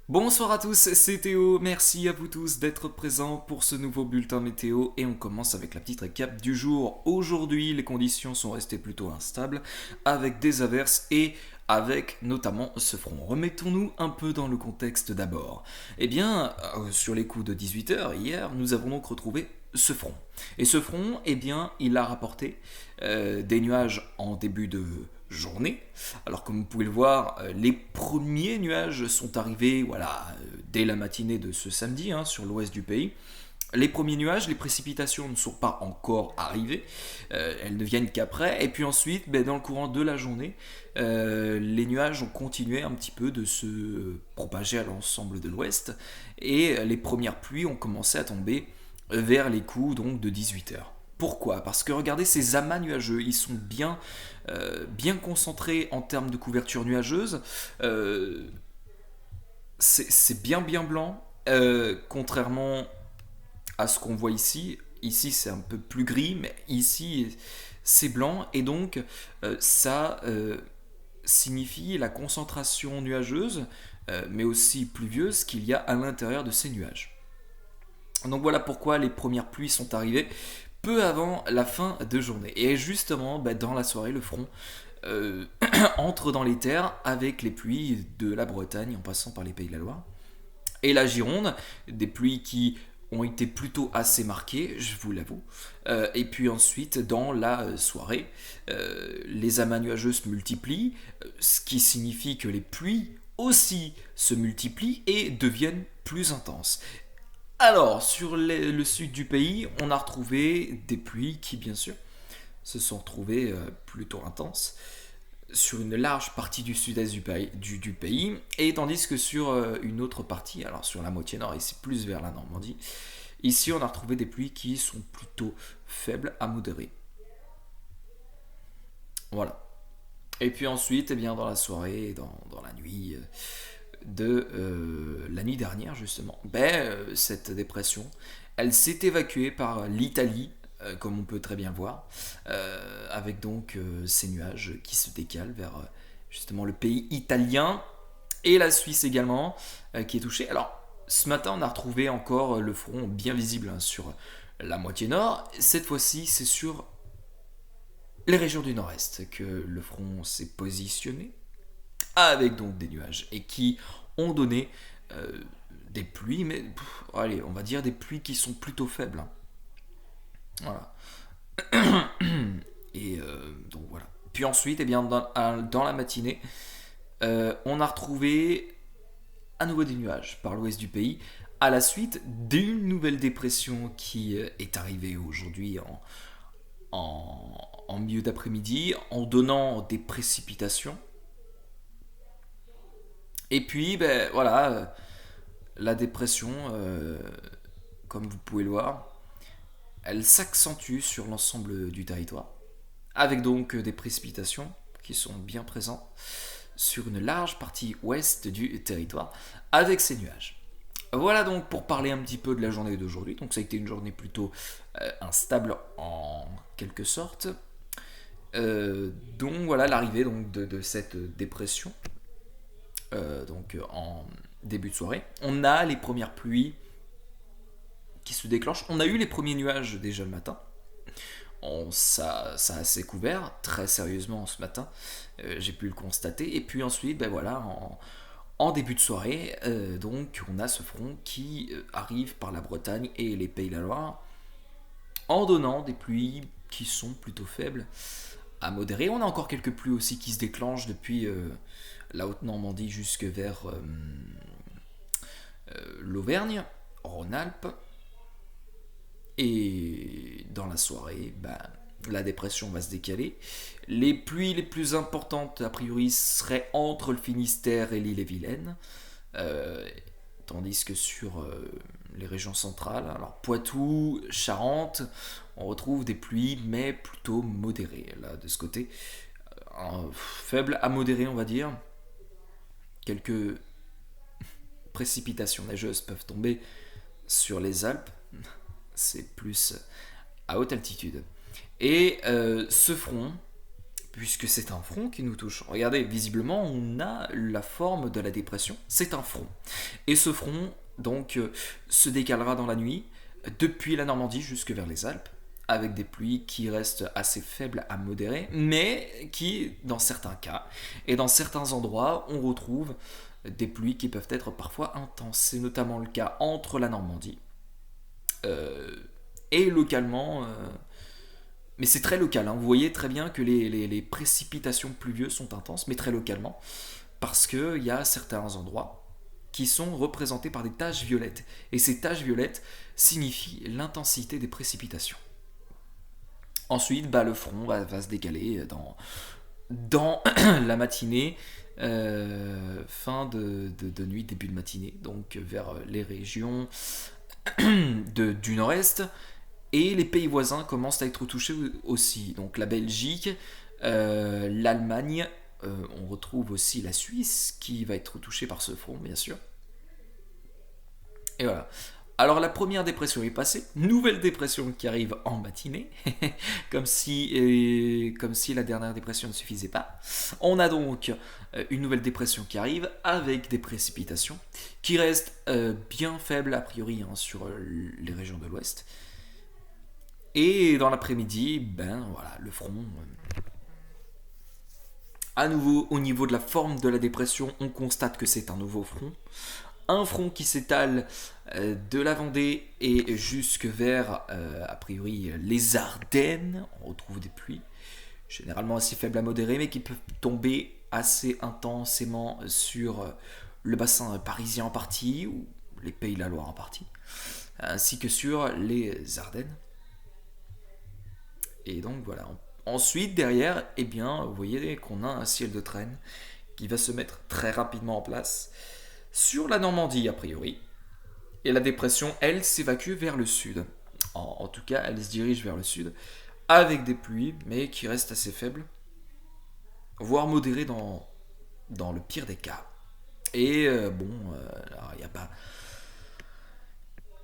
Bonsoir à tous, c'est Théo, merci à vous tous d'être présents pour ce nouveau bulletin météo et on commence avec la petite récap du jour. Aujourd'hui, les conditions sont restées plutôt instables avec des averses et avec notamment ce front. Remettons-nous un peu dans le contexte d'abord. Eh bien, sur les coups de 18 h hier, nous avons donc retrouvé ce front. Et ce front, eh bien, il a rapporté des nuages en début de journée. Alors comme vous pouvez le voir, les premiers nuages sont arrivés dès la matinée de ce samedi sur l'ouest du pays. Les premiers nuages, les précipitations ne sont pas encore arrivées, elles ne viennent qu'après. Et puis ensuite, dans le courant de la journée, les nuages ont continué un petit peu de se propager à l'ensemble de l'ouest. Et les premières pluies ont commencé à tomber vers les coups donc, de 18 h. Pourquoi? Parce que regardez ces amas nuageux, ils sont bien concentrés en termes de couverture nuageuse. Euh, c'est bien blanc, contrairement à ce qu'on voit ici. Ici c'est un peu plus gris, mais ici c'est blanc et donc ça signifie la concentration nuageuse, mais aussi pluvieuse qu'il y a à l'intérieur de ces nuages. Donc voilà pourquoi les premières pluies sont arrivées peu avant la fin de journée. Et justement, dans la soirée, le front entre dans les terres avec les pluies de la Bretagne en passant par les Pays de la Loire. Et la Gironde, des pluies qui ont été plutôt assez marquées, je vous l'avoue. Et puis ensuite, dans la soirée, les amas nuageux se multiplient, ce qui signifie que les pluies aussi se multiplient et deviennent plus intenses. Alors, sur le sud du pays, on a retrouvé des pluies qui, bien sûr, se sont retrouvées plutôt intenses sur une large partie du sud-est du pays, et tandis que sur une autre partie, alors sur la moitié nord, ici plus vers la Normandie, ici on a retrouvé des pluies qui sont plutôt faibles à modérées. Voilà. Et puis ensuite, dans la soirée, dans la nuit de la nuit dernière, justement, cette dépression, elle s'est évacuée par l'Italie, comme on peut très bien voir, avec donc ces nuages qui se décalent vers justement le pays italien et la Suisse également, qui est touchée. Alors, ce matin, on a retrouvé encore le front bien visible sur la moitié nord. Cette fois-ci, c'est sur les régions du nord-est que le front s'est positionné, avec donc des nuages, et qui ont donné euh, des pluies, mais allez, on va dire des pluies qui sont plutôt faibles. Voilà. Et donc voilà. Puis ensuite, dans la matinée, on a retrouvé à nouveau des nuages par l'ouest du pays, à la suite d'une nouvelle dépression qui est arrivée aujourd'hui en milieu d'après-midi, en donnant des précipitations. Et puis, la dépression, comme vous pouvez le voir, elle s'accentue sur l'ensemble du territoire, avec donc des précipitations qui sont bien présentes sur une large partie ouest du territoire, avec ces nuages. Voilà donc pour parler un petit peu de la journée d'aujourd'hui. Donc ça a été une journée plutôt instable en quelque sorte. Donc voilà l'arrivée donc de cette dépression en début de soirée. On a les premières pluies qui se déclenchent. On a eu les premiers nuages déjà le matin. Ça a s'est couvert très sérieusement ce matin. J'ai pu le constater. Et puis ensuite, en début de soirée, donc on a ce front qui arrive par la Bretagne et les Pays de la Loire en donnant des pluies qui sont plutôt faibles à modérées. On a encore quelques pluies aussi qui se déclenchent depuis la Haute-Normandie jusque vers l'Auvergne, Rhône-Alpes. Et dans la soirée, la dépression va se décaler. Les pluies les plus importantes, a priori, seraient entre le Finistère et l'île-et-Vilaine. Euh, Tandis que sur les régions centrales, alors Poitou, Charente, on retrouve des pluies, mais plutôt modérées. Là, de ce côté, faible à modéré, on va dire. Quelques précipitations neigeuses peuvent tomber sur les Alpes. C'est plus à haute altitude. Et ce front puisque c'est un front qui nous touche. Regardez, visiblement, on a la forme de la dépression, c'est un front. Et ce front, donc, se décalera dans la nuit, depuis la Normandie jusque vers les Alpes, avec des pluies qui restent assez faibles à modérées, mais qui, dans certains cas, et dans certains endroits, on retrouve des pluies qui peuvent être parfois intenses. C'est notamment le cas entre la Normandie et localement... mais c'est très local, hein. Vous voyez très bien que les précipitations pluvieuses sont intenses, mais très localement, parce qu'il y a certains endroits qui sont représentés par des taches violettes. Et ces taches violettes signifient l'intensité des précipitations. Ensuite, le front va se décaler dans la matinée, fin de nuit, début de matinée, donc vers les régions du nord-est. Et les pays voisins commencent à être touchés aussi. Donc la Belgique, l'Allemagne, on retrouve aussi la Suisse qui va être touchée par ce front, bien sûr. Et voilà. Alors la première dépression est passée, nouvelle dépression qui arrive en matinée, comme si la dernière dépression ne suffisait pas. On a donc une nouvelle dépression qui arrive avec des précipitations qui restent bien faibles a priori sur les régions de l'Ouest. Et dans l'après-midi, voilà, le front. À nouveau, au niveau de la forme de la dépression, on constate que c'est un nouveau front. Un front qui s'étale de la Vendée et jusque vers, a priori, les Ardennes. On retrouve des pluies, généralement assez faibles à modérées, mais qui peuvent tomber assez intensément sur le bassin parisien en partie, ou les Pays de la Loire en partie, ainsi que sur les Ardennes. Et donc voilà. Ensuite, derrière, vous voyez qu'on a un ciel de traîne qui va se mettre très rapidement en place sur la Normandie, a priori. Et la dépression, elle, s'évacue vers le sud. En tout cas, elle se dirige vers le sud, avec des pluies, mais qui restent assez faibles, voire modérées dans le pire des cas. Et il n'y a pas...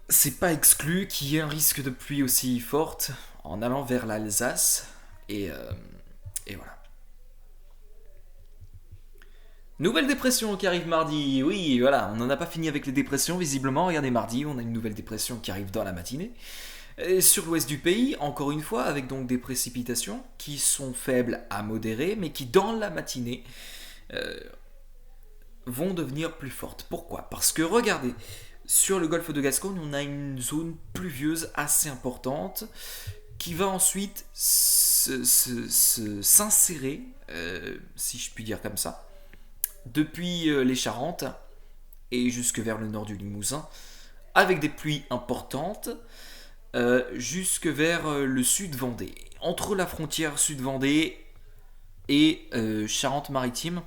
C'est pas exclu qu'il y ait un risque de pluie aussi forte en allant vers l'Alsace. Et voilà. Nouvelle dépression qui arrive mardi. Oui, voilà, on n'en a pas fini avec les dépressions, visiblement. Regardez, mardi, on a une nouvelle dépression qui arrive dans la matinée. Et sur l'ouest du pays, encore une fois, avec donc des précipitations qui sont faibles à modérées, mais qui, dans la matinée, vont devenir plus fortes. Pourquoi ? Parce que, regardez, sur le golfe de Gascogne, on a une zone pluvieuse assez importante qui va ensuite s'insérer, si je puis dire comme ça, depuis les Charentes et jusque vers le nord du Limousin, avec des pluies importantes, jusque vers le sud Vendée. Entre la frontière sud Vendée et Charente-Maritime,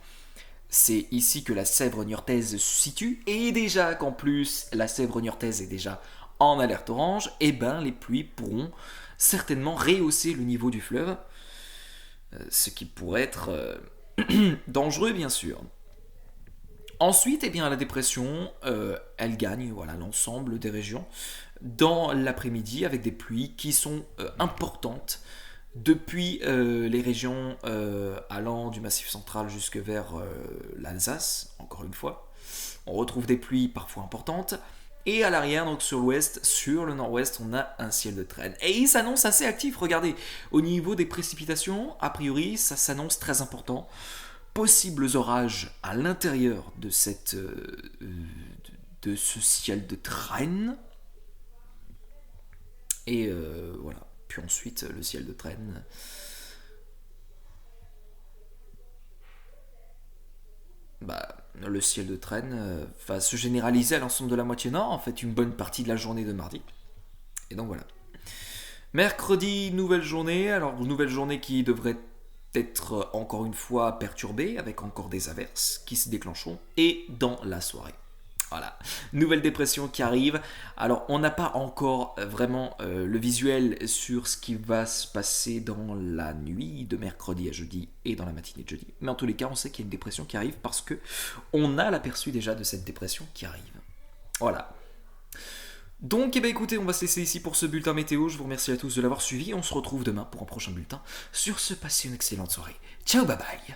c'est ici que la Sèvre niortaise se situe, et déjà qu'en plus la Sèvre niortaise est déjà en alerte orange, les pluies pourront certainement rehausser le niveau du fleuve, ce qui pourrait être dangereux bien sûr. Ensuite, la dépression, elle gagne l'ensemble des régions dans l'après-midi avec des pluies qui sont importantes depuis les régions allant du Massif central jusque vers l'Alsace, encore une fois. On retrouve des pluies parfois importantes. Et à l'arrière, donc sur l'ouest, sur le nord-ouest, on a un ciel de traîne. Et il s'annonce assez actif, regardez. Au niveau des précipitations, a priori, ça s'annonce très important. Possibles orages à l'intérieur de de ce ciel de traîne. Et voilà. Puis ensuite, le ciel de traîne. Le ciel de traîne va se généraliser à l'ensemble de la moitié nord, en fait, une bonne partie de la journée de mardi. Et donc voilà. Mercredi, nouvelle journée. Alors, nouvelle journée qui devrait être encore une fois perturbée, avec encore des averses qui se déclencheront, et dans la soirée. Voilà, nouvelle dépression qui arrive. Alors, on n'a pas encore vraiment le visuel sur ce qui va se passer dans la nuit de mercredi à jeudi et dans la matinée de jeudi. Mais en tous les cas, on sait qu'il y a une dépression qui arrive parce que on a l'aperçu déjà de cette dépression qui arrive. Voilà. Donc, eh ben, écoutez, on va se laisser ici pour ce bulletin météo. Je vous remercie à tous de l'avoir suivi. On se retrouve demain pour un prochain bulletin. Sur ce, passez une excellente soirée. Ciao, bye bye.